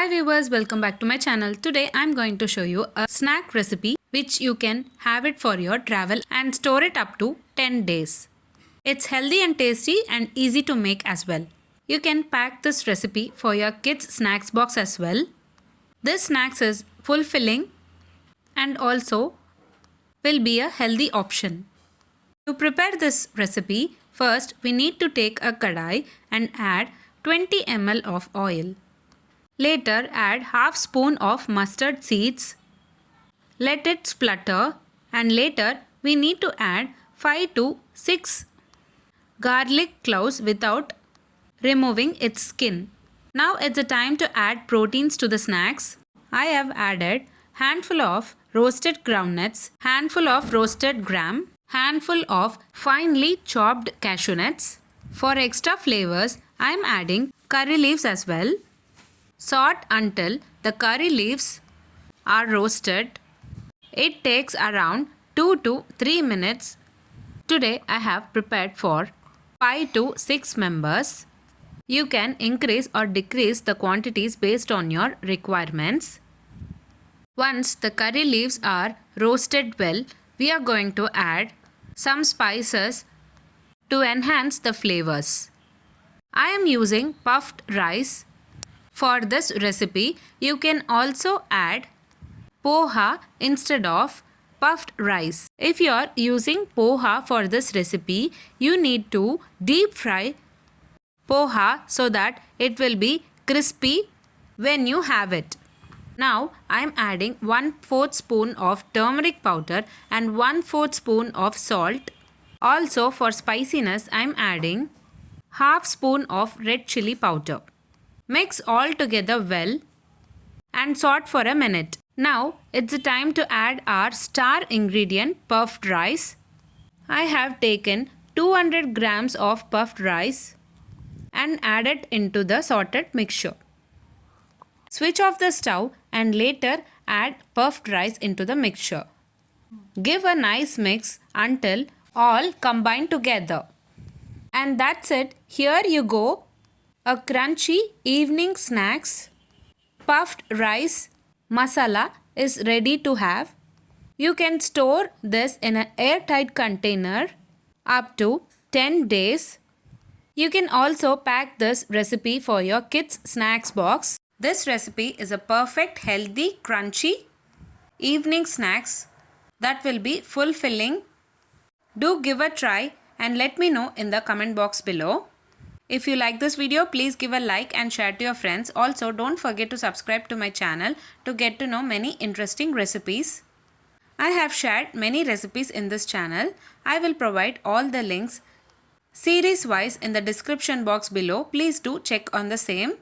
Hi viewers, welcome back to my channel. Today I'm going to show you a snack recipe which you can have it for your travel and store it up to 10 days. It's healthy and tasty and easy to make as well. You can pack this recipe for your kids snacks box as well. This snacks is fulfilling and also will be a healthy option. To prepare this recipe, first we need to take a kadai and add 20 ml of oil. Later add half spoon of mustard seeds. Let it splutter and later we need to add 5 to 6 garlic cloves without removing its skin. Now it's the time to add proteins to the snacks. I have added handful of roasted groundnuts, handful of roasted gram, handful of finely chopped cashew nuts. For extra flavors, I am adding curry leaves as well. Saute until the curry leaves are roasted. It takes around 2 to 3 minutes. Today I have prepared for 5 to 6 members. You can increase or decrease the quantities based on your requirements. Once the curry leaves are roasted well, we are going to add some spices to enhance the flavors. I am using puffed rice. For this recipe, you can also add poha instead of puffed rice. If you are using poha for this recipe, you need to deep fry poha so that it will be crispy when you have it. Now I am adding 1/4 spoon of turmeric powder and 1/4 spoon of salt. Also for spiciness, I am adding half spoon of red chili powder. Mix all together well and saute for a minute. Now it's the time to add our star ingredient, puffed rice. I have taken 200 grams of puffed rice and add it into the sorted mixture. Switch off the stove and later add puffed rice into the mixture. Give a nice mix until all combine together. And that's it. Here you go. A crunchy evening snacks puffed rice masala is ready to have. You can store this in an airtight container up to 10 days. You can also pack this recipe for your kids snacks box. This recipe is a perfect healthy crunchy evening snacks that will be fulfilling. Do give a try and let me know in the comment box below. If you like this video, please give a like and share to your friends. Also, don't forget to subscribe to my channel to get to know many interesting recipes. I have shared many recipes in this channel. I will provide all the links series wise in the description box below. Please do check on the same.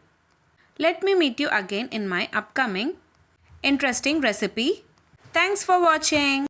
Let me meet you again in my upcoming interesting recipe. Thanks for watching.